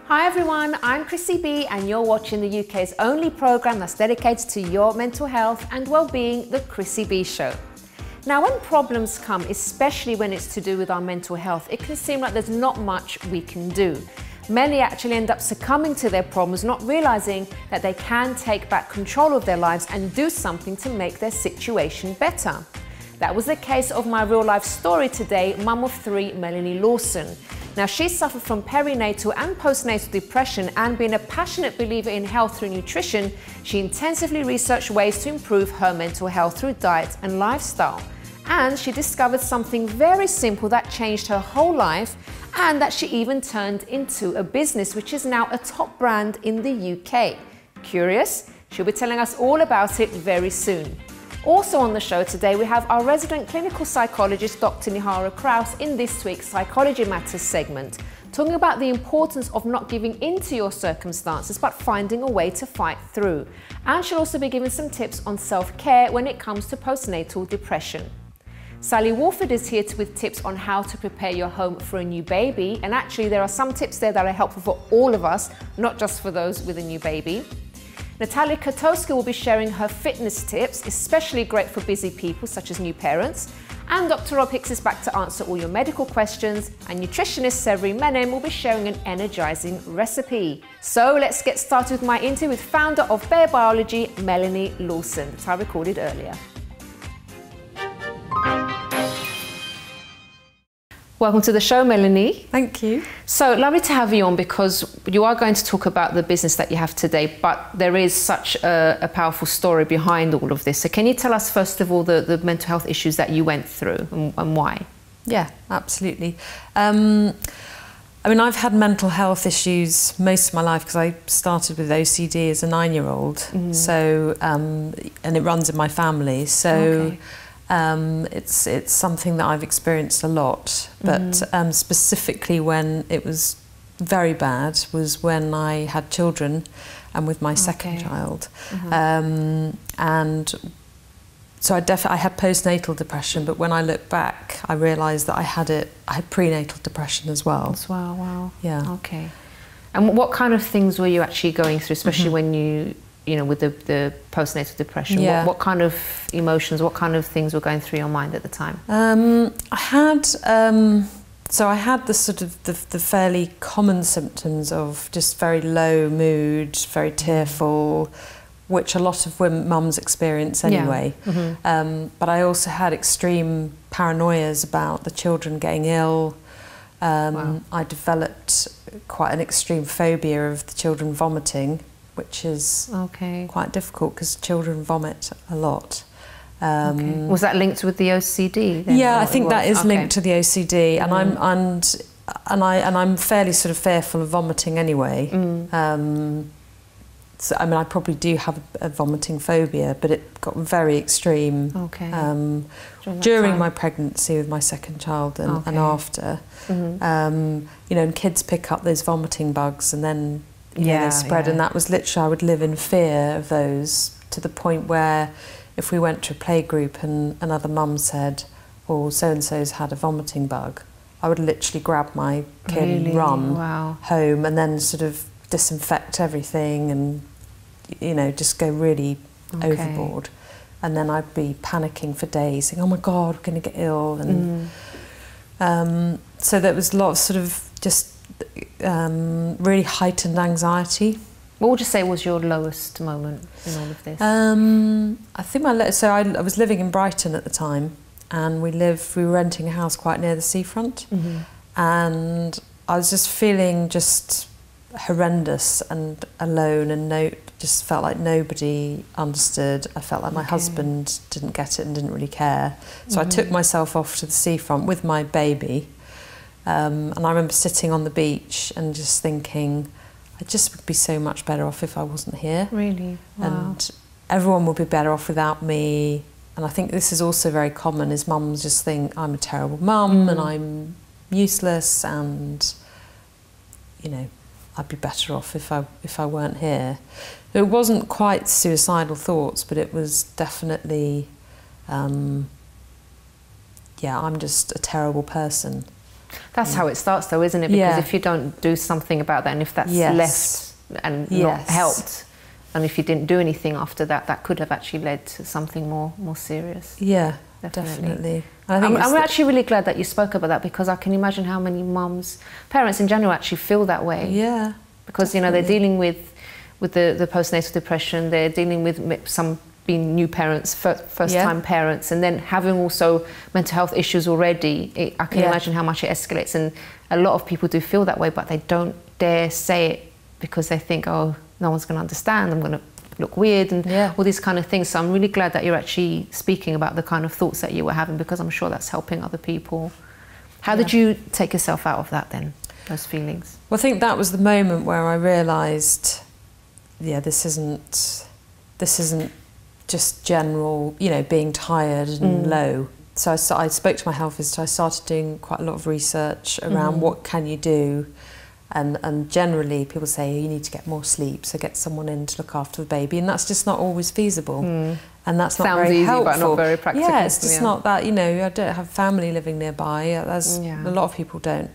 Hi everyone, I'm Chrissy B and you're watching the UK's only programme that's dedicated to your mental health and well-being, The Chrissy B Show. Now when problems come, especially when it's to do with our mental health, it can seem like there's not much we can do. Many actually end up succumbing to their problems, not realising that they can take back control of their lives and do something to make their situation better. That was the case of my real life story today, mum of 3, Melanie Lawson. Now, she suffered from perinatal and postnatal depression, and being a passionate believer in health through nutrition, she intensively researched ways to improve her mental health through diet and lifestyle. And she discovered something very simple that changed her whole life, and that she even turned into a business which is now a top brand in the UK. Curious? She'll be telling us all about it very soon. Also on the show today, we have our resident clinical psychologist, Dr Nihara Krause, in this week's Psychology Matters segment, talking about the importance of not giving in to your circumstances, but finding a way to fight through. And she'll also be giving some tips on self-care when it comes to postnatal depression. Sally Walford is here with tips on how to prepare your home for a new baby. And actually, there are some tips there that are helpful for all of us, not just for those with a new baby. Natalia Kotowska will be sharing her fitness tips, especially great for busy people such as new parents. And Dr. Rob Hicks is back to answer all your medical questions. And nutritionist Severin Menem will be sharing an energizing recipe. So let's get started with my interview with founder of Bear Biology, Melanie Lawson, that I recorded earlier. Welcome to the show, Melanie. Thank you. So lovely to have you on, because you are going to talk about the business that you have today, but there is such a powerful story behind all of this. So can you tell us, first of all, the mental health issues that you went through and why? Yeah, absolutely. I mean, I've had mental health issues most of my life because I started with OCD as a 9-year-old. Mm-hmm. So, and it runs in my family. So. Okay. It's something that I've experienced a lot, but specifically when it was very bad was when I had children and with my second child. And so I had postnatal depression, but when I look back, I realised that I had prenatal depression as well. Wow. Yeah. Okay. And what kind of things were you actually going through, especially when you know, with the postnatal depression? Yeah. What kind of emotions, what kind of things were going through your mind at the time? I had the sort of the fairly common symptoms of just very low mood, very tearful, which a lot of mums experience anyway. Yeah. But I also had extreme paranoias about the children getting ill. Wow. I developed quite an extreme phobia of the children vomiting, which is quite difficult because children vomit a lot. Was that linked with the OCD then? Yeah, I think that is linked to the OCD, and I'm fairly sort of fearful of vomiting anyway. So I mean, I probably do have a vomiting phobia, but it got very extreme during my pregnancy with my second child and after. You know, and kids pick up those vomiting bugs and then they spread, and that was literally, I would live in fear of those, to the point where if we went to a playgroup and another mum said, oh, so-and-so's had a vomiting bug, I would literally grab my kid and run home and then sort of disinfect everything and, you know, just go really overboard. And then I'd be panicking for days, saying, oh my God, we're going to get ill. And so there was a lot of sort of just really heightened anxiety. What would you say was your lowest moment in all of this? I think I was living in Brighton at the time, and we were renting a house quite near the seafront, and I was just feeling just horrendous and alone, and just felt like nobody understood. I felt like my husband didn't get it and didn't really care. So I took myself off to the seafront with my baby. And I remember sitting on the beach and just thinking, I just would be so much better off if I wasn't here. Really? Wow. And everyone would be better off without me. And I think this is also very common, is mums just think I'm a terrible mum and I'm useless, and, you know, I'd be better off if I weren't here. It wasn't quite suicidal thoughts, but it was definitely, I'm just a terrible person. That's how it starts though, isn't it? Because if you don't do something about that, and if that's left and not helped, and if you didn't do anything after that, that could have actually led to something more serious. Yeah, definitely. I'm actually really glad that you spoke about that, because I can imagine how many parents in general actually feel that way. Yeah. Because, you know, they're dealing with the postnatal depression, they're dealing with some being new parents, first-time parents, and then having also mental health issues already. I can imagine how much it escalates, and a lot of people do feel that way, but they don't dare say it because they think, oh, no one's going to understand, I'm going to look weird, and all these kind of things. So I'm really glad that you're actually speaking about the kind of thoughts that you were having, because I'm sure that's helping other people. How did you take yourself out of that then, those feelings? Well, I think that was the moment where I realised, this isn't just general, you know, being tired and low. So I spoke to my health visitor. I started doing quite a lot of research around what can you do. And generally people say you need to get more sleep, so get someone in to look after the baby, and that's just not always feasible. And that's not very helpful. But not very practical. Yeah, it's just not that, you know, I don't have family living nearby, as a lot of people don't.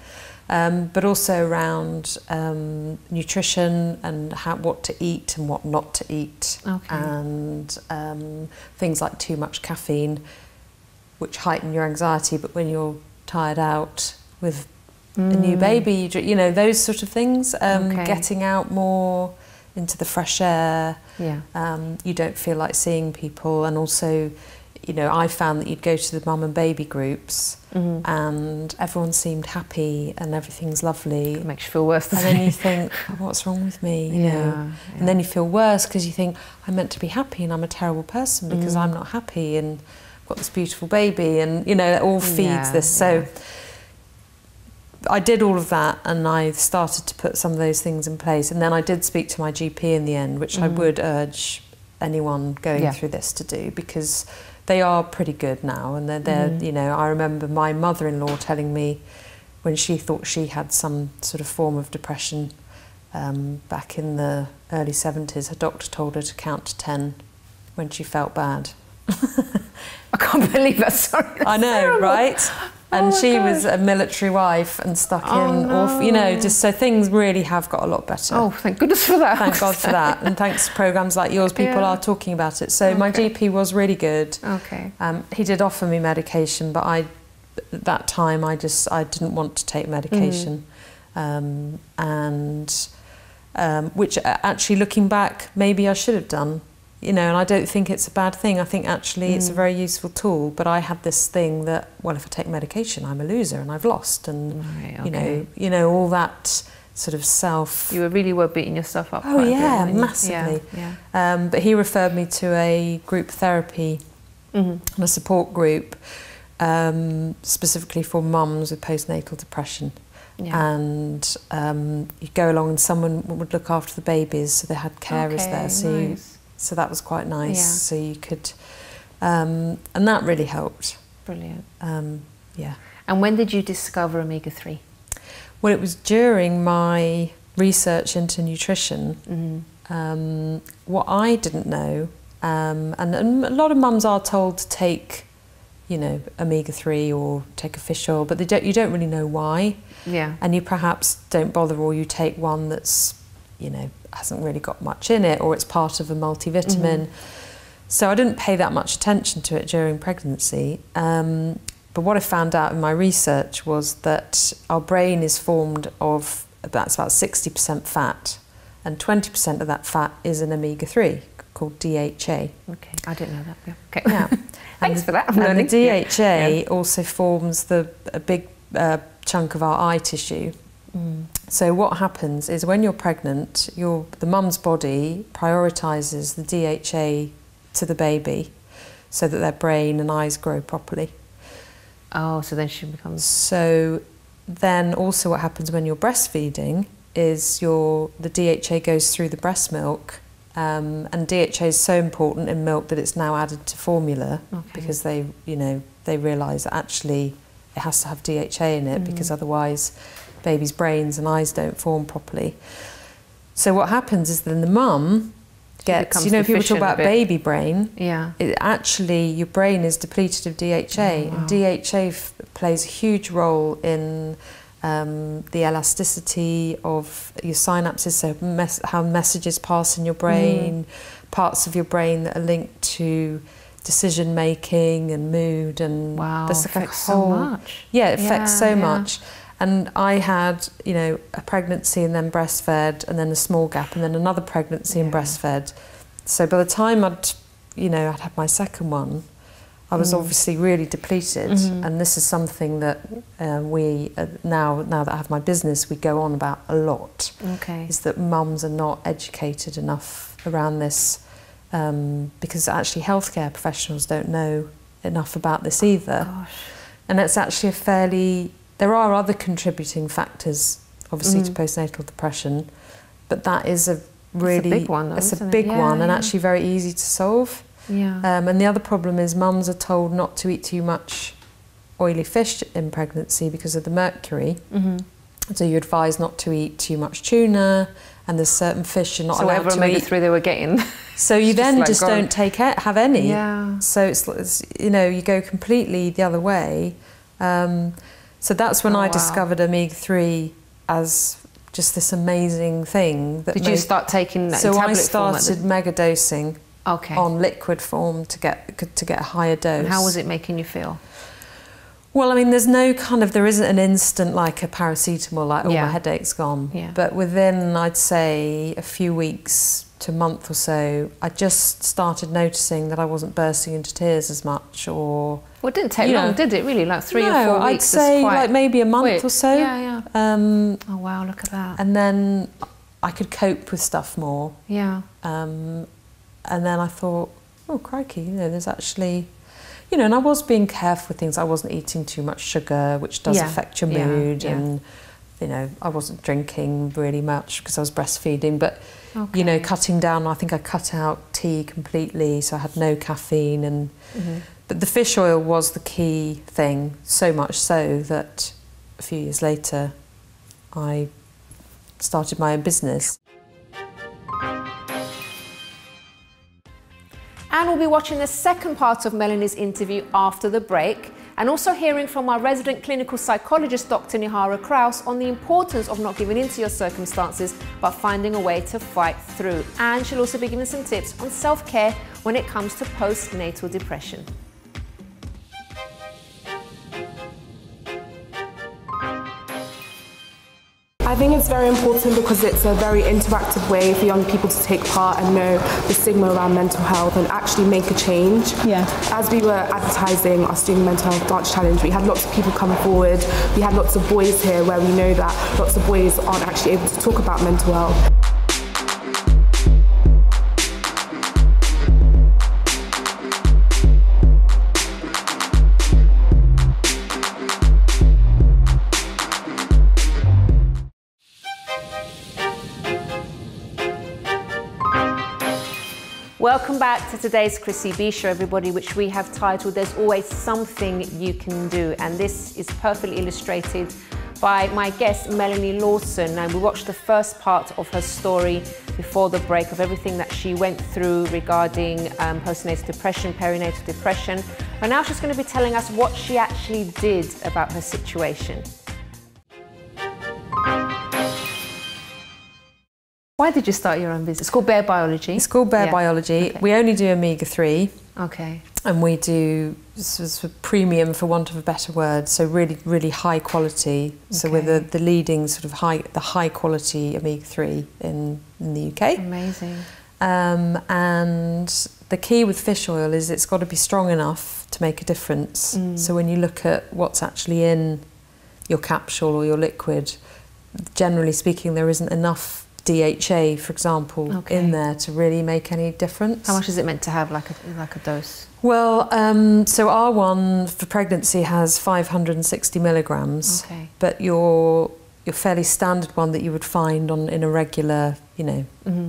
But also around nutrition and what to eat and what not to eat. And things like too much caffeine, which heighten your anxiety, but when you're tired out with a new baby, you know, those sort of things. Getting out more into the fresh air. You don't feel like seeing people, and also, you know, I found that you'd go to the mum and baby groups and everyone seemed happy and everything's lovely. It makes you feel worse. And then you think, oh, what's wrong with me? You know? And then you feel worse because you think, I'm meant to be happy and I'm a terrible person because I'm not happy and I've got this beautiful baby, and, you know, it all feeds this. So I did all of that, and I started to put some of those things in place, and then I did speak to my GP in the end, which I would urge anyone going through this to do, because they are pretty good now, and they're you know, I remember my mother-in-law telling me when she thought she had some sort of form of depression back in the early 70s, her doctor told her to count to 10 when she felt bad. I can't believe that, sorry. I know, terrible. Right? And she was a military wife and stuck in, you know, just so things really have got a lot better. Oh, thank goodness for that. Thank God for that. And thanks to programmes like yours, people are talking about it. So my GP was really good. He did offer me medication, but at that time I didn't want to take medication. Which actually, looking back, maybe I should have done. You know, and I don't think it's a bad thing. I think actually it's a very useful tool. But I had this thing that, well, if I take medication, I'm a loser and I've lost, and you know, all that sort of self. You were beating yourself up. Oh yeah, massively. But he referred me to a group therapy and a support group specifically for mums with postnatal depression. And you go along and someone would look after the babies, so they had carers there. So that was quite nice. So you could, and that really helped. Brilliant. Yeah. And when did you discover omega-3? Well, it was during my research into nutrition. What I didn't know, and a lot of mums are told to take, you know, omega-3 or take a fish oil, but you don't really know why. And you perhaps don't bother, or you take one that's, you know, hasn't really got much in it, or it's part of a multivitamin. So I didn't pay that much attention to it during pregnancy. But what I found out in my research was that our brain is formed of about 60% fat, and 20% of that fat is an omega-3 called DHA. Okay, I didn't know that. Okay. Yeah. Thanks for that. And the DHA also forms a big chunk of our eye tissue. So what happens is when you're pregnant, the mum's body prioritises the DHA to the baby so that their brain and eyes grow properly. Oh, so then she becomes... So then also what happens when you're breastfeeding is the DHA goes through the breast milk, and DHA is so important in milk that it's now added to formula because they realise that actually it has to have DHA in it because otherwise baby's brains and eyes don't form properly. So what happens is then the mum gets, you know, people talk about baby brain. Yeah. Actually, your brain is depleted of DHA. Oh, wow. And DHA plays a huge role in the elasticity of your synapses, so how messages pass in your brain, parts of your brain that are linked to decision making and mood, and there's like affects so much. Yeah, it affects so much. And I had, you know, a pregnancy and then breastfed, and then a small gap, and then another pregnancy and breastfed. So by the time I'd had my second one, I was obviously really depleted. And this is something that we now that I have my business, we go on about a lot. Okay. Is that mums are not educated enough around this, because actually healthcare professionals don't know enough about this either. Gosh. And it's actually there are other contributing factors, obviously, to postnatal depression, but that is a really big one, though, it's a big one, and actually very easy to solve. Yeah. And the other problem is mums are told not to eat too much oily fish in pregnancy because of the mercury. So you advise not to eat too much tuna, and there's certain fish you're not allowed to eat. So whatever omega-3 they were getting. So you then just don't have any. Yeah. So it's you know, you go completely the other way. So that's when I discovered omega-3 as just this amazing thing. Did you start taking that in tablet form? So I started mega dosing on liquid form to get a higher dose. And how was it making you feel? Well, I mean, there isn't an instant like a paracetamol, like, my headache's gone. Yeah. But within, I'd say, a few weeks to a month or so, I just started noticing that I wasn't bursting into tears as much, or... Well, it didn't take long, did it, really? Like 3 or 4 weeks? No, I'd say like maybe a month or so. Yeah. Oh, wow, look at that. And then I could cope with stuff more. Yeah. And then I thought, oh, crikey, you know, there's actually... You know, and I was being careful with things. I wasn't eating too much sugar, which does affect your mood. And, you know, I wasn't drinking really much because I was breastfeeding. But, you know, cutting down, I think I cut out tea completely, so I had no caffeine. And but the fish oil was the key thing, so much so that a few years later I started my own business. And we'll be watching the second part of Melanie's interview after the break, and also hearing from our resident clinical psychologist, Dr Nihara Krause, on the importance of not giving in to your circumstances, but finding a way to fight through. And she'll also be giving some tips on self-care when it comes to postnatal depression. I think it's very important because it's a very interactive way for young people to take part and know the stigma around mental health and actually make a change. Yeah. As we were advertising our Student Mental Health Dance Challenge, we had lots of people come forward. We had lots of boys here where we know that lots of boys aren't actually able to talk about mental health. Welcome back to today's Chrissy B Show, everybody, which we have titled There's Always Something You Can Do. And this is perfectly illustrated by my guest, Melanie Lawson. And we watched the first part of her story before the break of everything that she went through regarding postnatal depression, perinatal depression. And now she's going to be telling us what she actually did about her situation. Why did you start your own business? It's called Bare Biology. It's called Bare Biology. Okay. We only do omega-3. Okay. And we do sort of premium, for want of a better word, so really, really high quality. Okay. So we're the leading sort of high quality omega-3 in the UK. Amazing. And the key with fish oil is it's got to be strong enough to make a difference. So when you look at what's actually in your capsule or your liquid, generally speaking, there isn't enough DHA, for example, in there to really make any difference. How much is it meant to have, like a dose? Well, so our one for pregnancy has 560 milligrams, but your fairly standard one that you would find in a regular, you know,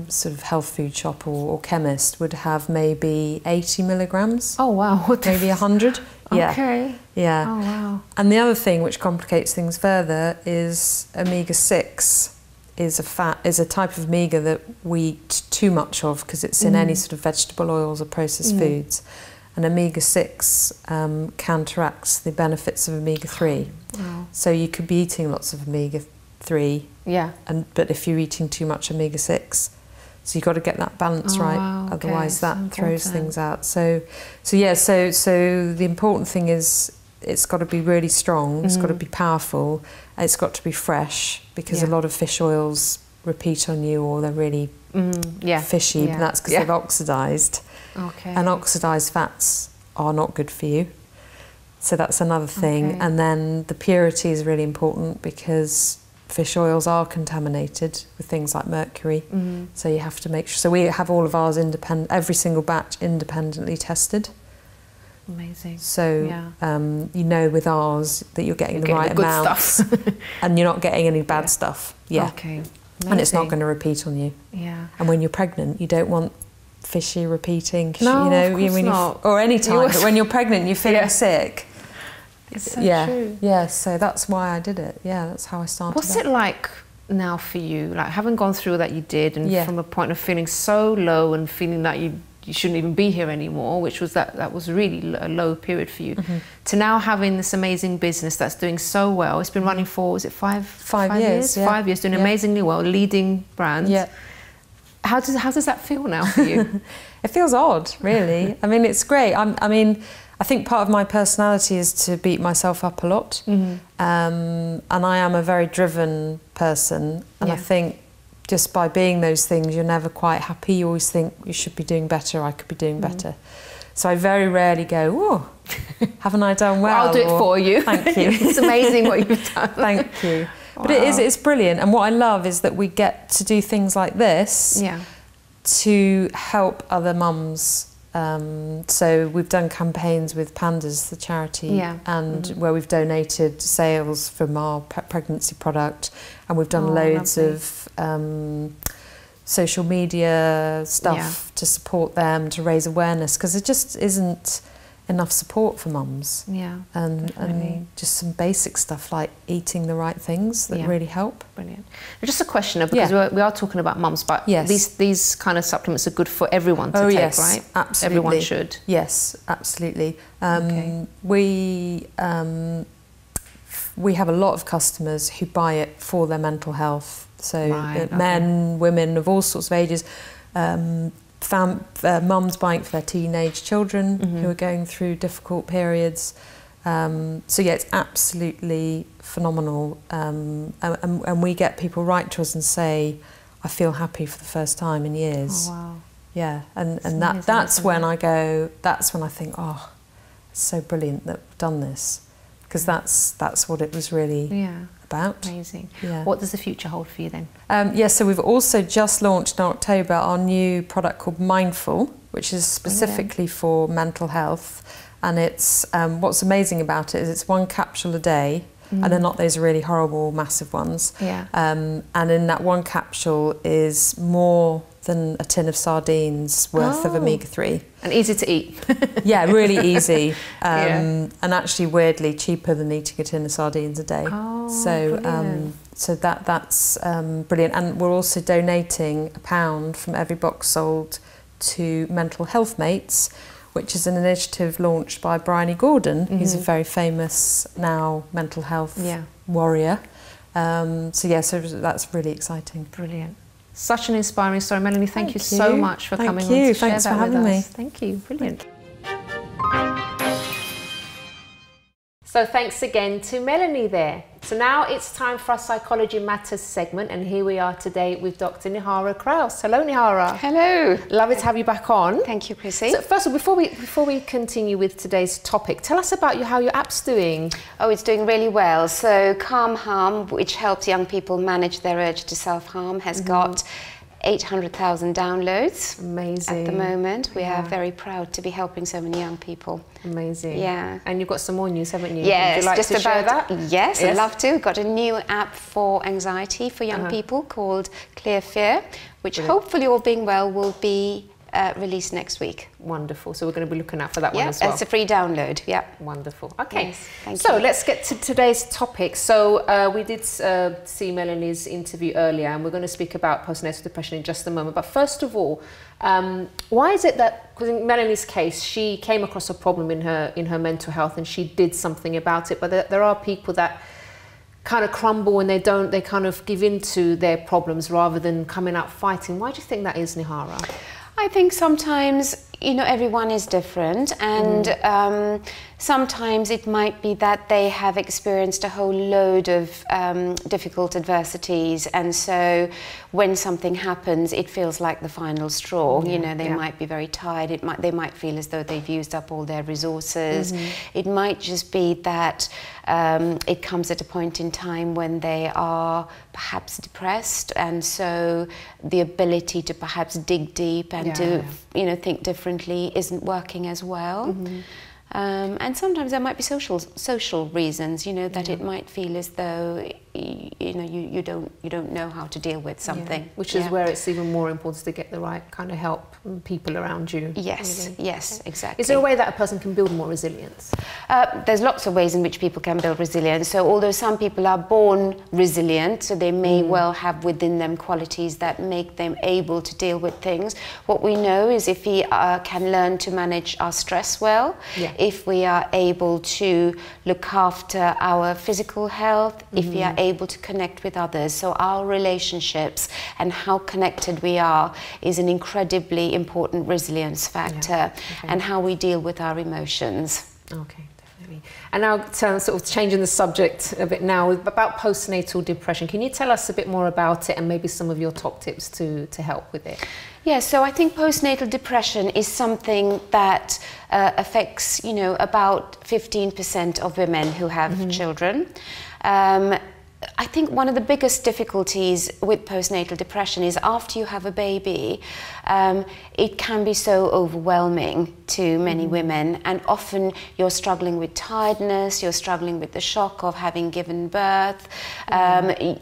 sort of health food shop or chemist would have maybe 80 milligrams. Oh wow! Maybe 100. Okay. Yeah. Oh wow. And the other thing which complicates things further is omega-6. is a type of omega that we eat too much of because it's in any sort of vegetable oils or processed foods. And omega-6 counteracts the benefits of omega-3. Wow. So you could be eating lots of omega-3, but if you're eating too much omega-6, so you've got to get that balance right. Wow, otherwise that throws things out. So the important thing is it's got to be really strong, it's got to be powerful, and it's got to be fresh, because a lot of fish oils repeat on you, or they're really fishy, and that's because they've oxidised. Okay. And oxidised fats are not good for you. So that's another thing. Okay. And then the purity is really important, because fish oils are contaminated with things like mercury. So you have to make sure. So we have all of ours every single batch independently tested. Amazing. So you know with ours that you're getting the right amount and you're not getting any bad stuff. Yeah. Okay. Amazing. And it's not going to repeat on you. Yeah. And when you're pregnant, you don't want fishy repeating. No, you know, of course not. Or any time. But when you're pregnant, you're feeling sick. It's so true. Yeah. So that's why I did it. Yeah, that's how I started. What's it like now for you? Like, having gone through that you did, and from a point of feeling so low and feeling that you shouldn't even be here anymore, which was that was really a low period for you, to now having this amazing business that's doing so well. It's been running for, was it five years? Yeah. 5 years, doing amazingly well, leading brand. Yeah. How does that feel now for you? It feels odd, really. I mean, it's great. I think part of my personality is to beat myself up a lot, and I am a very driven person, and I think just by being those things, you're never quite happy. You always think you should be doing better, I could be doing better. So I very rarely go, oh, haven't I done well? I'll do it for you. Thank you. It's amazing what you've done. Thank you. But it's brilliant. And what I love is that we get to do things like this to help other mums. So we've done campaigns with Pandas, the charity, and where we've donated sales from our pregnancy product, and we've done loads of social media stuff to support them, to raise awareness, because there just isn't enough support for mums. And just some basic stuff like eating the right things that really help. Brilliant. Just a question, because we are talking about mums, but these kind of supplements are good for everyone to take, right? Absolutely. Everyone should. Yes, absolutely. We have a lot of customers who buy it for their mental health. So men, women of all sorts of ages. Mums buying it for their teenage children who are going through difficult periods. So yeah, it's absolutely phenomenal. And we get people write to us and say, I feel happy for the first time in years. Oh, wow. Yeah, and that's when I go, that's when I think, oh, it's so brilliant that we've done this. Because that's what it was really about. Amazing. Yeah. What does the future hold for you then? So we've also just launched in October our new product called Mindful, which is specifically for mental health. And it's what's amazing about it is it's one capsule a day, and they're not those really horrible, massive ones. And in that one capsule is more than a tin of sardines worth of omega-3. And easy to eat. Yeah, really easy. And actually, weirdly, cheaper than eating a tin of sardines a day. Oh, so that's brilliant. And we're also donating £1 from every box sold to Mental Health Mates, which is an initiative launched by Bryony Gordon, who's a very famous now mental health warrior. So that's really exciting. Brilliant. Such an inspiring story. Melanie, thank you so much for coming on to share Thanks for having me. Thank you. Brilliant. So thanks again to Melanie there. So now it's time for our Psychology Matters segment, and here we are today with Dr Nihara Krause. Hello, Nihara. Hello. Lovely to have you back on. Thank you, Chrissy. So first of all, before we continue with today's topic, tell us about how your app's doing. Oh, it's doing really well. So Calm Harm, which helps young people manage their urge to self-harm, has got 800,000 downloads. Amazing. At the moment. We are very proud to be helping so many young people. Amazing. Yeah. And you've got some more news, haven't you? Yes, Would you like just to share about that? Yes, I'd love to. We've got a new app for anxiety for young people called Clear Fear, which hopefully, all being well, will be released next week. Wonderful. So we're going to be looking out for that one as well. It's a free download. Yeah. Wonderful. Okay. Yes, thank you. Let's get to today's topic. So we did see Melanie's interview earlier, and we're going to speak about postnatal depression in just a moment. But first of all, why is it that, because in Melanie's case, she came across a problem in her mental health and she did something about it, but there are people that kind of crumble and they kind of give in to their problems rather than coming out fighting. Why do you think that is, Nihara? I think sometimes, you know, everyone is different, and sometimes it might be that they have experienced a whole load of difficult adversities, and so when something happens, it feels like the final straw. You know, they might be very tired. They might feel as though they've used up all their resources. It might just be that it comes at a point in time when they are perhaps depressed, and so the ability to perhaps dig deep and to, you know, think differently isn't working as well. And sometimes there might be social reasons, you know, that it might feel as though you know you don't know how to deal with something, which is where it's even more important to get the right kind of help and people around you. Yes, yes, exactly. Is there a way that a person can build more resilience? There's lots of ways in which people can build resilience. So although some people are born resilient, so they may well have within them qualities that make them able to deal with things, what we know is if we can learn to manage our stress well, if we are able to look after our physical health, if we are able to connect with others, so our relationships and how connected we are is an incredibly important resilience factor, and how we deal with our emotions. Okay, definitely. And now, sort of changing the subject a bit now, about postnatal depression. Can you tell us a bit more about it and maybe some of your top tips to help with it? Yeah, so I think postnatal depression is something that affects, you know, about 15% of women who have children. I think one of the biggest difficulties with postnatal depression is after you have a baby, it can be so overwhelming to many women, and often you're struggling with tiredness, you're struggling with the shock of having given birth.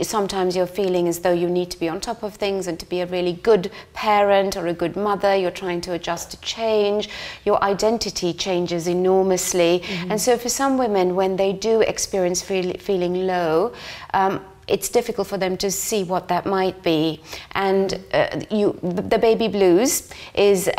Sometimes you're feeling as though you need to be on top of things and to be a really good parent or a good mother. You're trying to adjust to change. Your identity changes enormously. And so for some women, when they do experience feeling low, it's difficult for them to see what that might be. And the baby blues is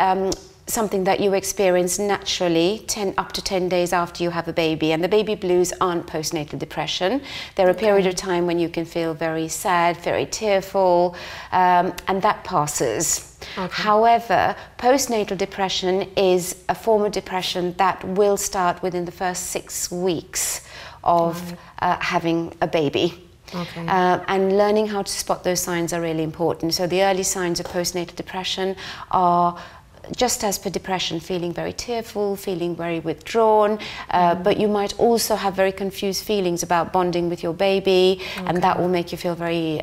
something that you experience naturally up to 10 days after you have a baby. And the baby blues aren't postnatal depression. They're a period of time when you can feel very sad, very tearful, and that passes. However, postnatal depression is a form of depression that will start within the first 6 weeks of having a baby. And learning how to spot those signs are really important. So the early signs of postnatal depression are, just as per depression, feeling very tearful, feeling very withdrawn, but you might also have very confused feelings about bonding with your baby, and that will make you feel very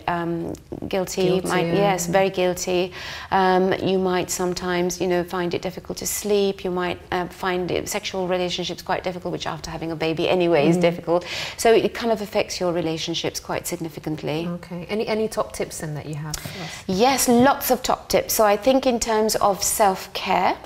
guilty. Yes, very guilty. You might sometimes, you know, find it difficult to sleep. You might find sexual relationships quite difficult, which after having a baby anyway is difficult. So it kind of affects your relationships quite significantly. Okay. Any top tips then that you have? Yes, lots of top tips. So I think in terms of self-care,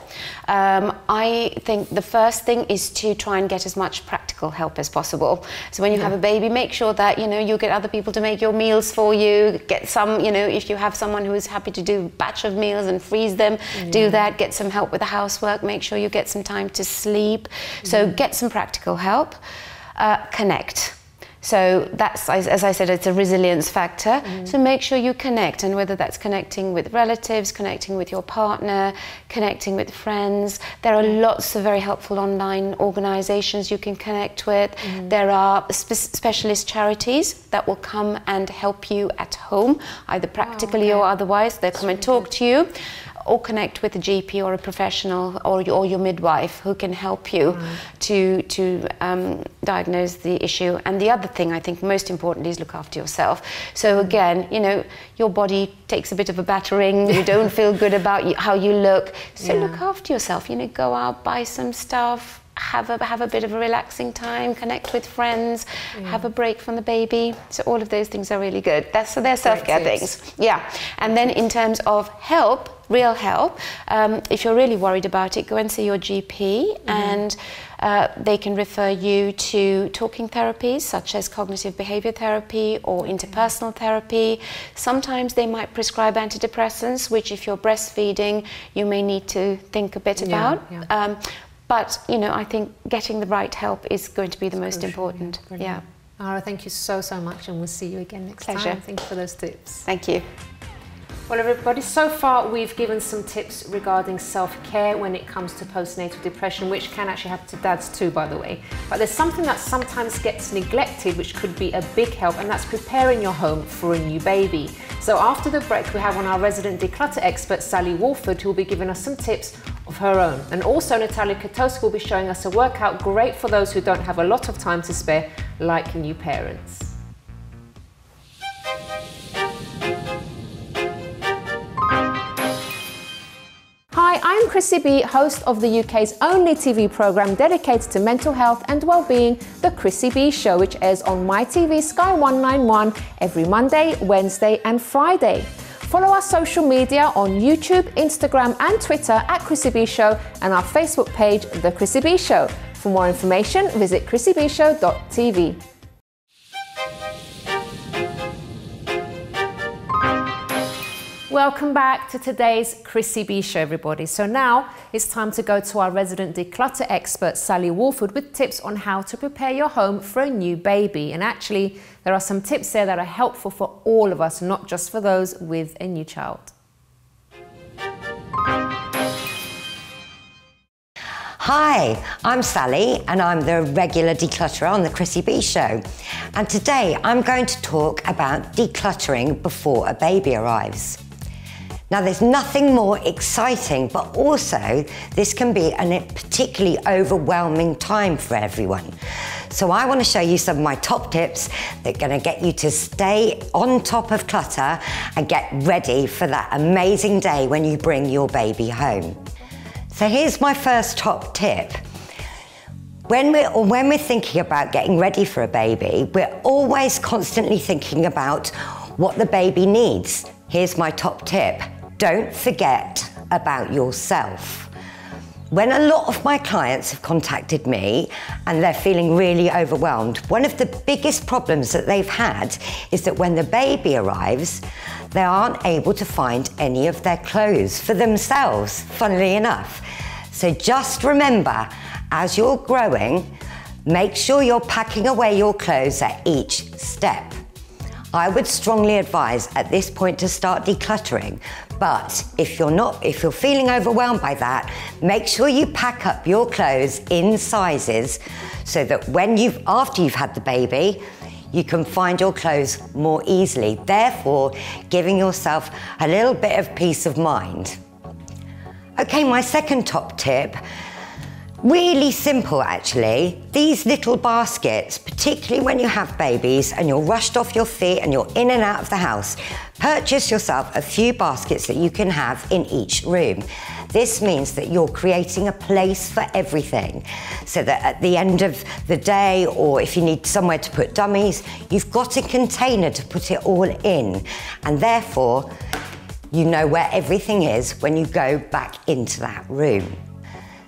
I think the first thing is to try and get as much practical help as possible. So when you have a baby, make sure that, you know, you get other people to make your meals for you. Get some, you know, if you have someone who is happy to do a batch of meals and freeze them, do that. Get some help with the housework. Make sure you get some time to sleep. So get some practical help. Connect. So that's, as I said, it's a resilience factor. So make sure you connect, and whether that's connecting with relatives, connecting with your partner, connecting with friends. There are lots of very helpful online organizations you can connect with. There are specialist charities that will come and help you at home, either practically or otherwise. They'll come and talk to you. Or connect with a GP or a professional or your midwife who can help you to diagnose the issue. And the other thing I think most importantly is look after yourself. So again, you know, your body takes a bit of a battering, you don't feel good about how you look, so look after yourself, you know, go out, buy some stuff, have a bit of a relaxing time, connect with friends, have a break from the baby. So all of those things are really good. They're self-care things. Yeah. And then in terms of help, real help. If you're really worried about it, go and see your GP, and they can refer you to talking therapies such as cognitive behavior therapy or interpersonal therapy. Sometimes they might prescribe antidepressants, which if you're breastfeeding, you may need to think a bit about. But, you know, I think getting the right help is going to be the most important. Yeah. Nihara, thank you so much, and we'll see you again next time. Thank you for those tips. Thank you. Well, everybody, so far we've given some tips regarding self-care when it comes to postnatal depression, which can actually happen to dads too, by the way. But there's something that sometimes gets neglected, which could be a big help, and that's preparing your home for a new baby. So after the break, we have on our resident declutter expert, Sally Walford, who will be giving us some tips of her own. And also Natalia Katowska will be showing us a workout great for those who don't have a lot of time to spare, like new parents. Hi, I'm Chrissy B, host of the UK's only TV programme dedicated to mental health and well-being, The Chrissy B Show, which airs on MyTV Sky 191 every Monday, Wednesday and Friday. Follow our social media on YouTube, Instagram and Twitter at Chrissy B Show, and our Facebook page, The Chrissy B Show. For more information, visit chrissybshow.tv. Welcome back to today's Chrissy B Show, everybody. So now it's time to go to our resident declutter expert, Sally Walford, with tips on how to prepare your home for a new baby. And actually, there are some tips there that are helpful for all of us, not just for those with a new child. Hi, I'm Sally and I'm the regular declutterer on the Chrissy B Show. And today I'm going to talk about decluttering before a baby arrives. Now, there's nothing more exciting, but also this can be a particularly overwhelming time for everyone. So I want to show you some of my top tips that are going to get you to stay on top of clutter and get ready for that amazing day when you bring your baby home. So here's my first top tip. When we're thinking about getting ready for a baby, we're always constantly thinking about what the baby needs. Here's my top tip. Don't forget about yourself. When a lot of my clients have contacted me and they're feeling really overwhelmed, one of the biggest problems that they've had is that when the baby arrives, they aren't able to find any of their clothes for themselves, funnily enough. So just remember, as you're growing, make sure you're packing away your clothes at each step. I would strongly advise at this point to start decluttering, but if you're feeling overwhelmed by that, make sure you pack up your clothes in sizes so that after you've had the baby, you can find your clothes more easily, therefore giving yourself a little bit of peace of mind. Okay, my second top tip, really simple actually. These little baskets, particularly when you have babies and you're rushed off your feet and you're in and out of the house, purchase yourself a few baskets that you can have in each room. This means that you're creating a place for everything, so that at the end of the day, or if you need somewhere to put dummies, you've got a container to put it all in, and therefore you know where everything is when you go back into that room.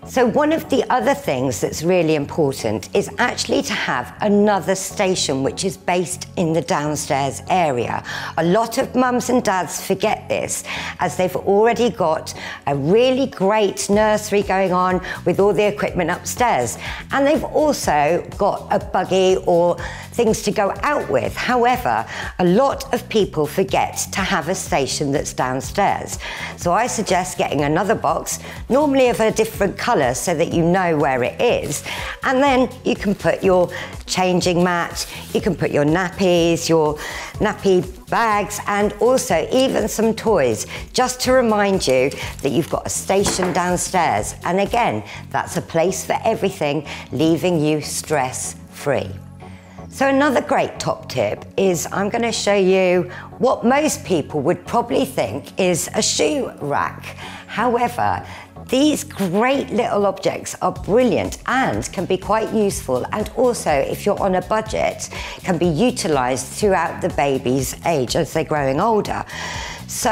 So one of the other things that's really important is actually to have another station which is based in the downstairs area. A lot of mums and dads forget this, as they've already got a really great nursery going on with all the equipment upstairs, and they've also got a buggy or things to go out with. However, a lot of people forget to have a station that's downstairs. So I suggest getting another box, normally of a different colour, so that you know where it is, and then you can put your changing mat, you can put your nappies, your nappy bags, and also even some toys, just to remind you that you've got a station downstairs. And again, that's a place for everything, leaving you stress-free. So another great top tip is I'm going to show you what most people would probably think is a shoe rack. However, these great little objects are brilliant and can be quite useful, and also, if you're on a budget, can be utilised throughout the baby's age as they're growing older. So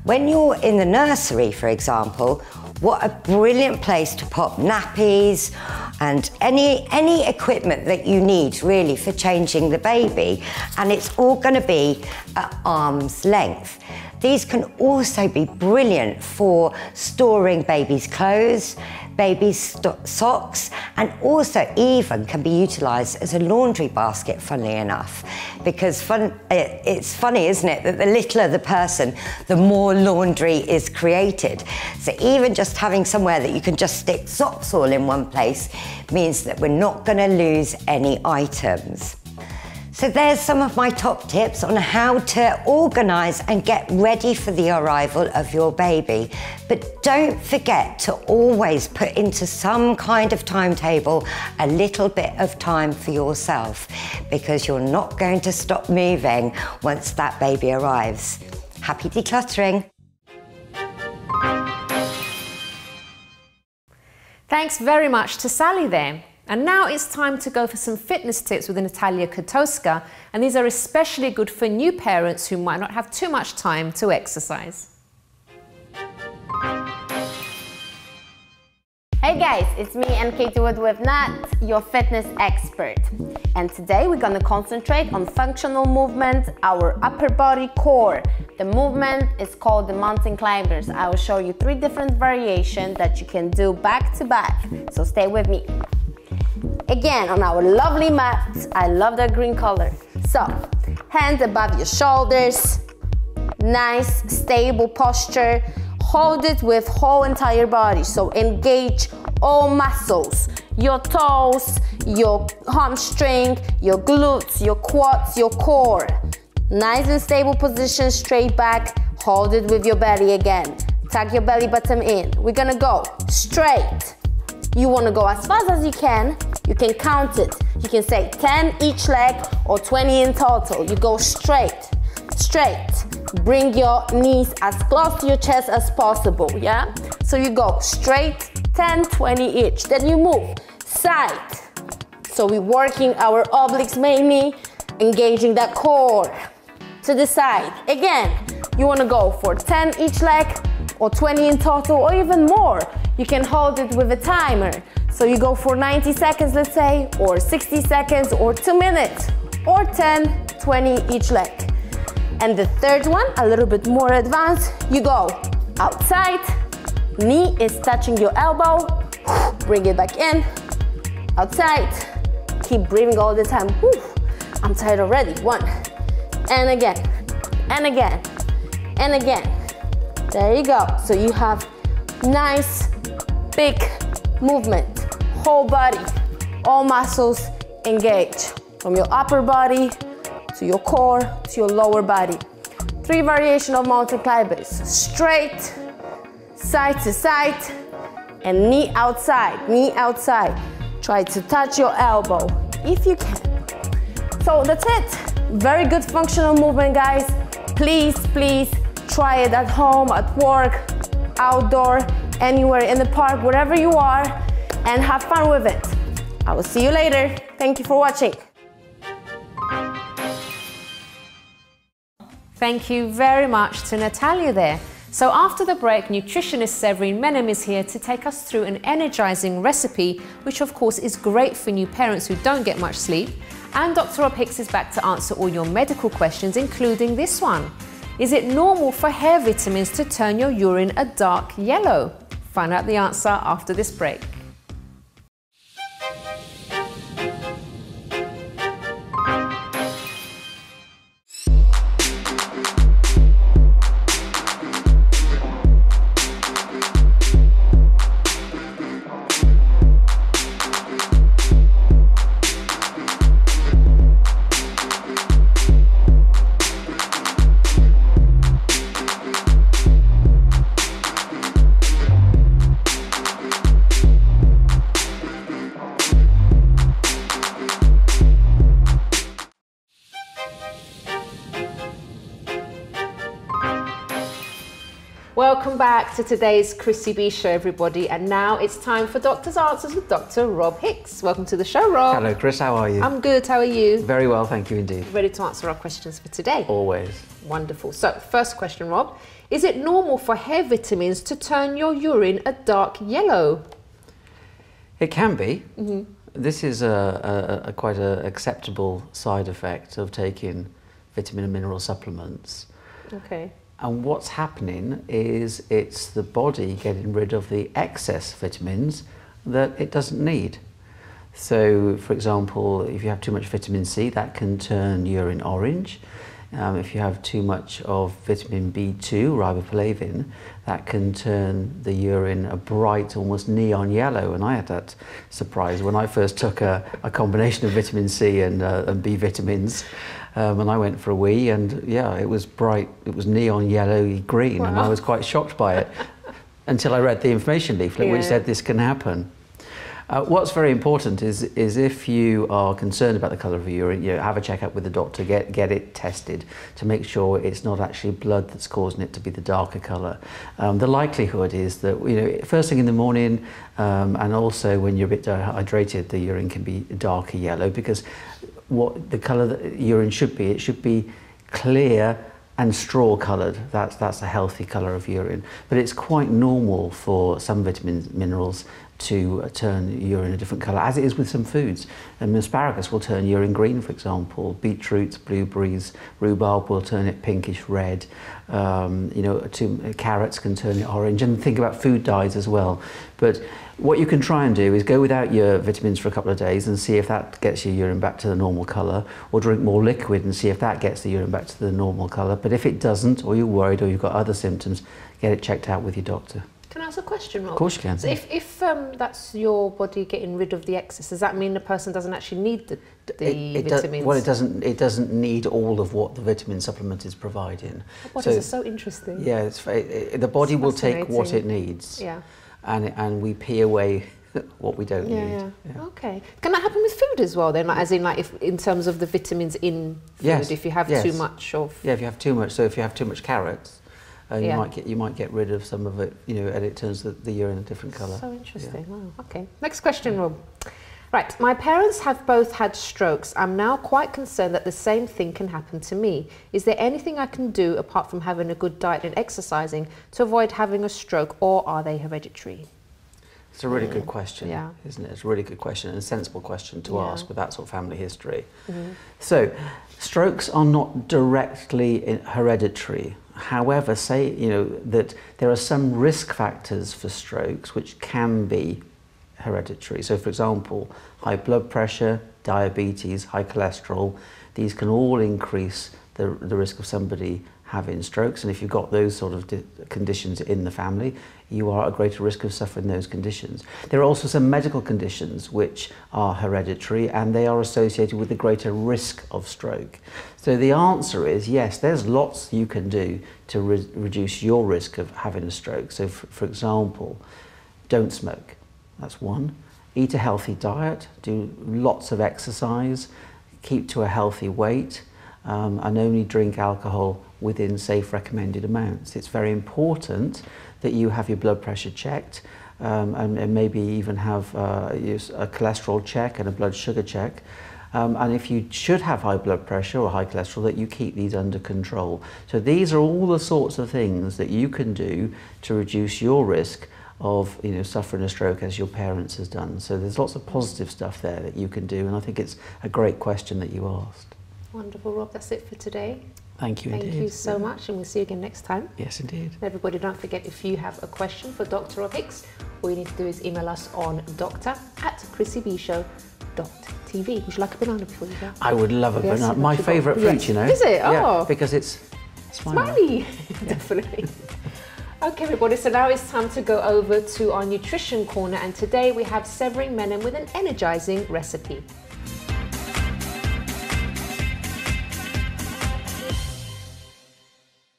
When you're in the nursery, for example, what a brilliant place to pop nappies and any equipment that you need really for changing the baby, and it's all going to be at arm's length. These can also be brilliant for storing baby's clothes, baby's socks, and also even can be utilised as a laundry basket, funnily enough. Because it's funny, isn't it, that the littler the person, the more laundry is created. So even just having somewhere that you can just stick socks all in one place means that we're not going to lose any items. So there's some of my top tips on how to organise and get ready for the arrival of your baby. But don't forget to always put into some kind of timetable a little bit of time for yourself, because you're not going to stop moving once that baby arrives. Happy decluttering. Thanks very much to Sally there. And now it's time to go for some fitness tips with Natalia Kotowska, and these are especially good for new parents who might not have too much time to exercise. Hey guys, it's me and Katie Wood with Nat, your fitness expert. And today we're going to concentrate on functional movement, our upper body core. The movement is called the mountain climbers. I will show you 3 different variations that you can do back to back. So stay with me. Again, on our lovely mat, I love that green color. So, hands above your shoulders, nice stable posture. Hold it with whole entire body, so engage all muscles, your toes, your hamstring, your glutes, your quads, your core. Nice and stable position, straight back. Hold it with your belly again. Tuck your belly button in. We're gonna go straight. You want to go as fast as you can count it. You can say 10 each leg or 20 in total. You go straight, straight. Bring your knees as close to your chest as possible, yeah? So you go straight, 10, 20 each. Then you move side. So we're working our obliques mainly, engaging that core. To the side. Again, you want to go for 10 each leg or 20 in total or even more. You can hold it with a timer. So you go for 90 seconds, let's say, or 60 seconds, or 2 minutes, or 10, 20 each leg. And the third one, a little bit more advanced, you go outside, knee is touching your elbow, bring it back in, outside, keep breathing all the time. Whew, I'm tired already. 1, and again, and again, and again. There you go. So you have nice, big movement, whole body, all muscles engage, from your upper body to your core to your lower body. 3 variations of mountain climbers: straight, side to side, and knee outside, knee outside. Try to touch your elbow if you can. So that's it. Very good functional movement, guys. Please, please try it at home, at work, outdoor, anywhere in the park, wherever you are, and have fun with it. I will see you later. Thank you for watching. Thank you very much to Natalia there. So after the break, nutritionist Severine Menem is here to take us through an energizing recipe, which of course is great for new parents who don't get much sleep. And Dr. Rob Hicks is back to answer all your medical questions, including this one. Is it normal for hair vitamins to turn your urine a dark yellow? Find out the answer after this break. welcome back to today's Chrissy B Show, everybody. And now it's time for Doctor's Answers with Dr. Rob Hicks. Welcome to the show, Rob. Hello, Chris. How are you? I'm good. How are you? Very well, thank you indeed. Ready to answer our questions for today? Always. Wonderful. So, first question, Rob. Is it normal for hair vitamins to turn your urine a dark yellow? It can be. This is quite an acceptable side effect of taking vitamin and mineral supplements. Okay. And what's happening is it's the body getting rid of the excess vitamins that it doesn't need. So, for example, if you have too much vitamin C, that can turn urine orange. If you have too much of vitamin B2, riboflavin, that can turn the urine a bright, almost neon yellow. And I had that surprise when I first took a combination of vitamin C and B vitamins. And I went for a wee, and yeah, it was bright, it was neon yellowy green. Wow. And I was quite shocked by it until I read the information leaflet, which said this can happen. What's very important is if you are concerned about the colour of your urine, have a checkup with the doctor, get it tested to make sure it's not actually blood that's causing it to be the darker colour. The likelihood is that first thing in the morning and also when you're a bit dehydrated, the urine can be darker yellow, because what the colour that urine should be, it should be clear and straw coloured. That's a healthy colour of urine. But it's quite normal for some vitamins, minerals to turn urine a different colour, as it is with some foods. And asparagus will turn urine green, for example. Beetroots, blueberries, rhubarb will turn it pinkish red. Carrots can turn it orange. And think about food dyes as well. But what you can try and do is go without your vitamins for a couple of days and see if that gets your urine back to the normal colour, or drink more liquid and see if that gets the urine back to the normal colour. But if it doesn't, or you're worried, or you've got other symptoms, get it checked out with your doctor. Can I ask a question, Rob? Of course you can. So if that's your body getting rid of the excess, does that mean the person doesn't actually need the vitamins? Well, it doesn't need all of what the vitamin supplement is providing. What is so interesting? Yeah, the body will take what it needs. Yeah. And we pee away what we don't need. Yeah. Okay. Can that happen with food as well then? If in terms of the vitamins in food, if you have too much of... Yeah, if you have too much. So if you have too much carrots, you might get rid of some of it, and it turns the urine a different colour. So interesting. Yeah. Wow. Okay. Next question, Rob. Right. My parents have both had strokes. I'm now quite concerned that the same thing can happen to me. Is there anything I can do apart from having a good diet and exercising to avoid having a stroke, or are they hereditary? It's a really good question, isn't it? It's a really good question and a sensible question to ask with that sort of family history. So, strokes are not directly hereditary. However, say that there are some risk factors for strokes which can be hereditary. So, for example, high blood pressure, diabetes, high cholesterol, these can all increase the risk of somebody having strokes. And if you've got those sort of conditions in the family, you are at a greater risk of suffering those conditions. There are also some medical conditions which are hereditary, and they are associated with a greater risk of stroke. So the answer is yes, there's lots you can do to reduce your risk of having a stroke. So for example, don't smoke. That's one. Eat a healthy diet, do lots of exercise, keep to a healthy weight, and only drink alcohol within safe recommended amounts. It's very important that you have your blood pressure checked, and maybe even have a cholesterol check and a blood sugar check. And if you should have high blood pressure or high cholesterol, that you keep these under control. So these are all the sorts of things that you can do to reduce your risk of suffering a stroke as your parents has done. So there's lots of positive stuff there that you can do, and I think it's a great question that you asked. Wonderful, Rob. That's it for today. Thank you indeed. Thank you so much, and we'll see you again next time. Yes, indeed. And everybody, don't forget, if you have a question for Dr. Rob Hicks, all you need to do is email us on doctor@chrissybshow.tv. Would you like a banana before you go? I would love a banana. My favourite fruit, Is it? Oh. Yeah, because it's smiley. Definitely. Okay, everybody, so now it's time to go over to our nutrition corner, and today we have Severine Menon with an energising recipe.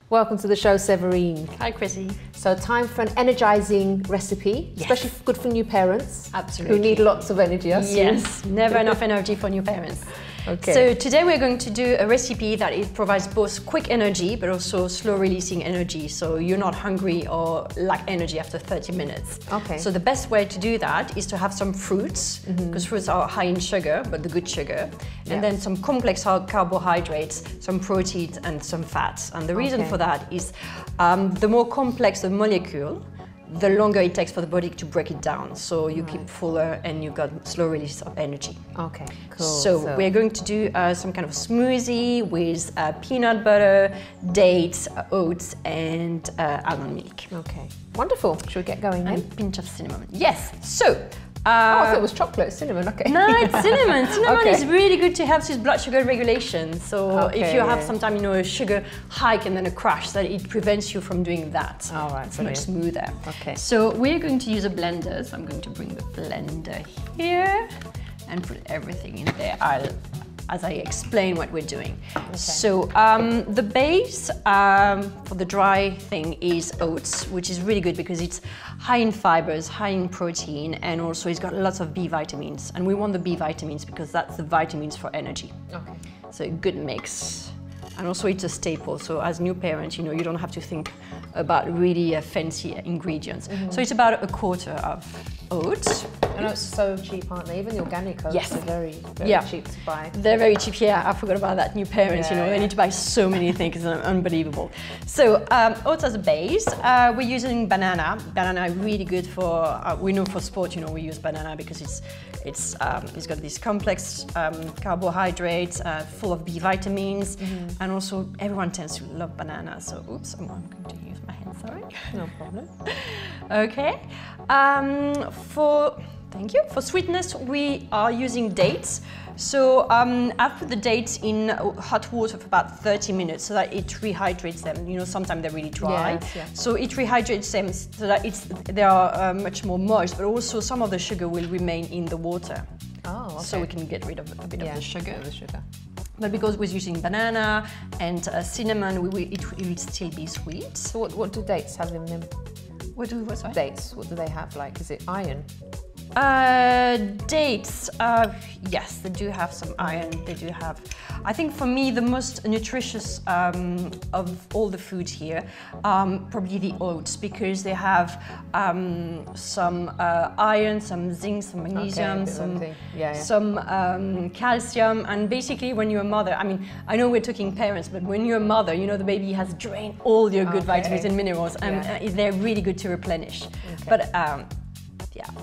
Welcome to the show, Severine. Hi, Chrissy. So time for an energising recipe, especially good for new parents. Absolutely. Who need lots of energy. Yes, never enough energy for new parents. Okay. So today we're going to do a recipe that it provides both quick energy but also slow releasing energy, so you're not hungry or lack energy after 30 minutes. Okay. So the best way to do that is to have some fruits, because fruits are high in sugar, but the good sugar, and then some complex carbohydrates, some proteins and some fats. And the reason for that is the more complex the molecule, the longer it takes for the body to break it down. So you keep fuller and you've got slow release of energy. Okay, cool. So we're going to do some kind of smoothie with peanut butter, dates, oats, and almond milk. Okay, wonderful. Should we get going then? And a pinch of cinnamon. Yes. So. I thought it was chocolate, cinnamon, okay. No, it's cinnamon. Cinnamon is really good to help with blood sugar regulation. So if you have sometime, you know, a sugar hike and then a crash, that it prevents you from doing that. All right, it's much smoother. Okay. So we're going to use a blender. So I'm going to bring the blender here and put everything in there. As I explain what we're doing. Okay. So the base for the dry thing is oats, which is really good because it's high in fibers, high in protein, and also it's got lots of B vitamins. And we want the B vitamins because that's the vitamins for energy. Okay. So a good mix. And also it's a staple, so as new parents, you know, you don't have to think about really fancy ingredients. So it's about a quarter of oats. And it's so cheap, aren't they? Even the organic oats are very cheap to buy. They're very cheap, I forgot about that. New parents, you know, they need to buy so many things, it's unbelievable. So oats as a base, we're using banana. Banana is really good for, we know for sport, you know, we use banana because it's got these complex carbohydrates, full of B vitamins, and also everyone tends to love banana. So, oops, I'm going to use my hand, sorry. No problem. Okay. For sweetness, we are using dates. So I've put the dates in hot water for about 30 minutes so that it rehydrates them. You know, sometimes they're really dry. So it rehydrates them so that they are much more moist, but also some of the sugar will remain in the water. Oh, okay. So we can get rid of a bit of the sugar. But because we're using banana and cinnamon, it will still be sweet. So what do dates have in them? What dates, what do they have? Like, is it iron? Dates, yes, they do have some iron. They do have, I think for me, the most nutritious of all the foods here, probably the oats, because they have some iron, some zinc, some magnesium, some calcium, and basically when you're a mother, I mean, I know we're talking parents, but when you're a mother, you know, the baby has drained all your good vitamins and minerals, and they're really good to replenish. But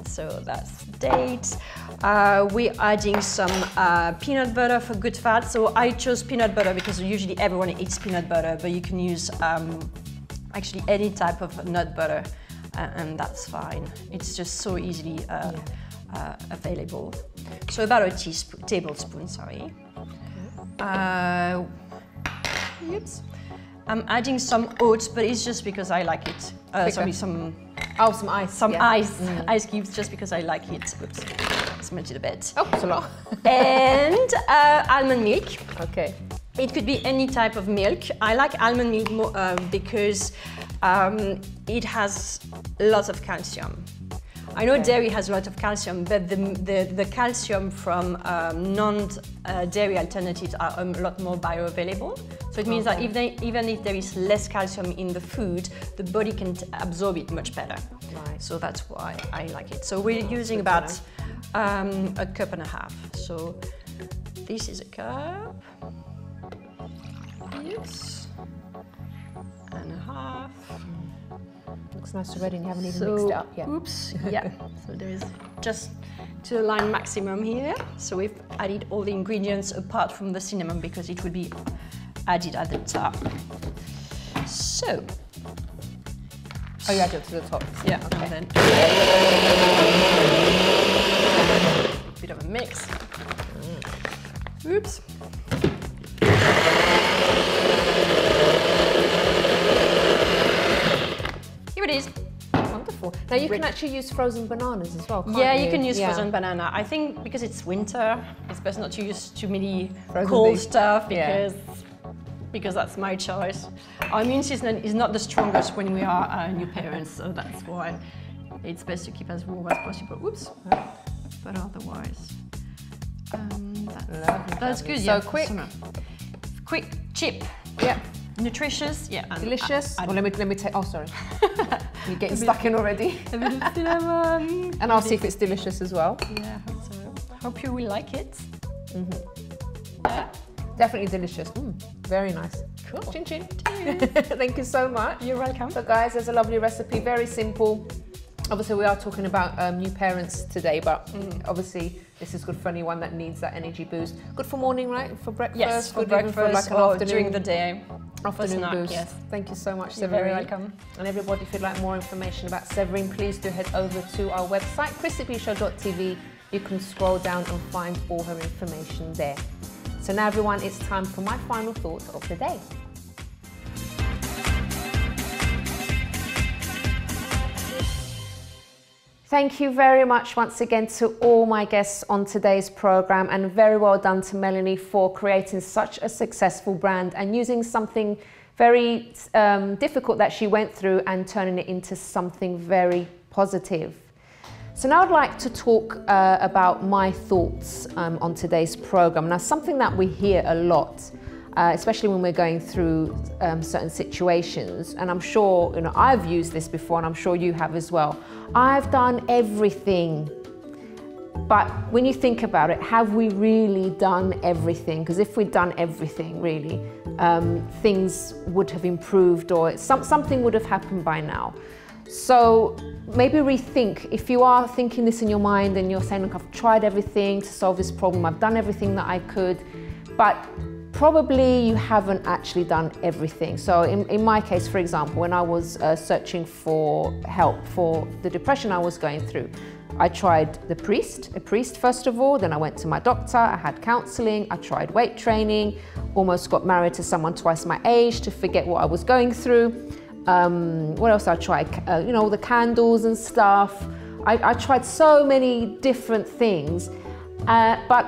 so that's dates. We're adding some peanut butter for good fat. So I chose peanut butter because usually everyone eats peanut butter, but you can use actually any type of nut butter, and that's fine. It's just so easily available. So about a tablespoon, sorry. Oops. I'm adding some oats, but it's just because I like it. Some ice. Some ice cubes, just because I like it. Oops, smudged it a bit. Oh, it's a lot. And almond milk. Okay. It could be any type of milk. I like almond milk more, because it has lots of calcium. I know dairy has a lot of calcium, but the calcium from non-dairy alternatives are a lot more bioavailable. So it means that even if there is less calcium in the food, the body can absorb it much better. Right. So that's why I like it. So we're using about a cup and a half. So this is a cup. Yes. And a half. Looks nice already and you haven't even mixed it up yet. Oops, so there is just to the line maximum here. So we've added all the ingredients apart from the cinnamon because it will be added at the top. So. Oh, you add it to the top? Yeah, okay. And then a bit of a mix. Oops. Here it is. Wonderful. Now you can actually use frozen bananas as well, can't you can use frozen banana. I think because it's winter, it's best not to use too many frozen cold stuff because that's my choice. Our immune system is not the strongest when we are new parents, so that's why it's best to keep as warm as possible. Oops. But otherwise, That's good. So quick. Quick, cheap. Yeah. Nutritious. Yeah. Delicious. Well, let me take. Oh, sorry. You're getting stuck in already. A bit of cinnamon. And I'll see if it's delicious as well. Yeah, I hope so. Hope you will like it. Yeah. Definitely delicious. Very nice. Cool. Chin chin. Thank you so much. You're welcome. So guys, there's a lovely recipe, very simple. Obviously we are talking about new parents today, but obviously this is good for anyone that needs that energy boost. Good for morning, right? For breakfast? Yes, for good breakfast for like an or afternoon, during the day. Afternoon snack, boost. yes. Thank you so much, You're Severine. very welcome. And everybody, if you'd like more information about Severine, please do head over to our website, chrissybshow.tv. You can scroll down and find all her information there. So now everyone, it's time for my final thought of the day. Thank you very much once again to all my guests on today's program, and very well done to Melanie for creating such a successful brand and using something very difficult that she went through and turning it into something very positive. So now I'd like to talk about my thoughts on today's program. Now, something that we hear a lot, especially when we're going through certain situations, and I'm sure, you know, I've used this before and I'm sure you have as well. I've done everything. But when you think about it, have we really done everything? Because if we'd done everything, really, things would have improved, or something would have happened by now. So maybe rethink. If you are thinking this in your mind and you're saying, look, I've tried everything to solve this problem, I've done everything that I could, but probably you haven't actually done everything. So in my case, for example, when I was searching for help for the depression I was going through, I tried a priest first of all, then I went to my doctor, I had counselling, I tried weight training, almost got married to someone twice my age to forget what I was going through. What else I tried? You know, all the candles and stuff. I tried so many different things, but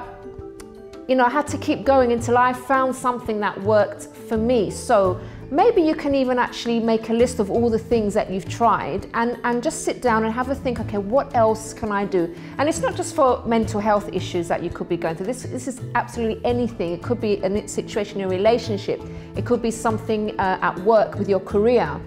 you know, I had to keep going until I found something that worked for me. So maybe you can even actually make a list of all the things that you've tried and just sit down and have a think, okay, what else can I do? And it's not just for mental health issues that you could be going through. This is absolutely anything. It could be a situation in a relationship. It could be something at work with your career.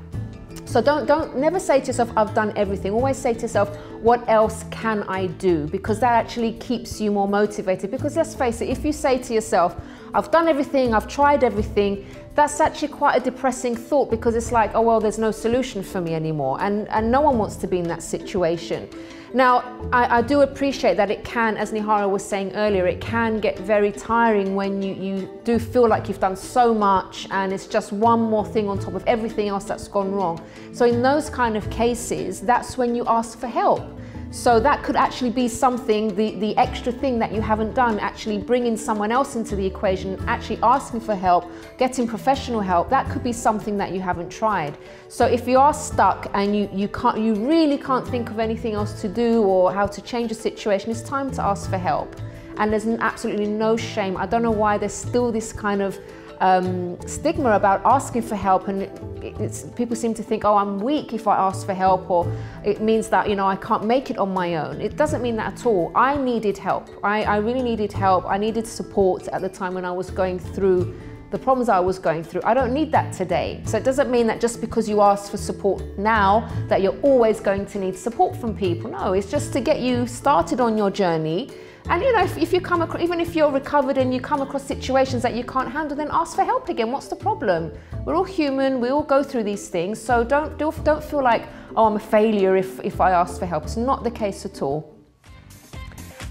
So don't never say to yourself, I've done everything. Always say to yourself, what else can I do? Because that actually keeps you more motivated. Because let's face it, if you say to yourself, I've done everything, I've tried everything, that's actually quite a depressing thought, because it's like, oh, well, there's no solution for me anymore. And no one wants to be in that situation. Now, I do appreciate that it can, as Nihara was saying earlier, it can get very tiring when you do feel like you've done so much and it's just one more thing on top of everything else that's gone wrong. So in those kind of cases, that's when you ask for help. So that could actually be something, the extra thing that you haven't done, actually bringing someone else into the equation, actually asking for help, getting professional help, that could be something that you haven't tried. So if you are stuck and you really can't think of anything else to do or how to change the situation, it's time to ask for help. And there's absolutely no shame. I don't know why there's still this kind of stigma about asking for help, and people seem to think, oh, I'm weak if I ask for help, or it means that, you know, I can't make it on my own. It doesn't mean that at all. I needed help. I really needed help. I needed support at the time when I was going through the problems I was going through. I don't need that today. So it doesn't mean that just because you ask for support now that you're always going to need support from people. No, it's just to get you started on your journey. And you know, if you come across, even if you're recovered and you come across situations that you can't handle, then ask for help again. What's the problem? We're all human, we all go through these things. So don't feel like, oh, I'm a failure if I ask for help. It's not the case at all.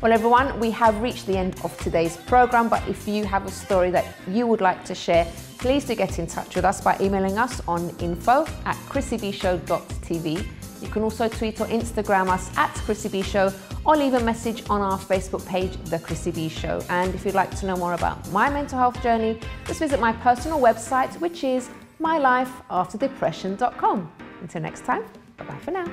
Well, everyone, we have reached the end of today's program, but if you have a story that you would like to share, please do get in touch with us by emailing us on info@chrissybshow.tv. You can also tweet or Instagram us @ChrissyBShow, or leave a message on our Facebook page, The Chrissy B Show. And if you'd like to know more about my mental health journey, just visit my personal website, which is mylifeafterdepression.com. Until next time, bye-bye for now.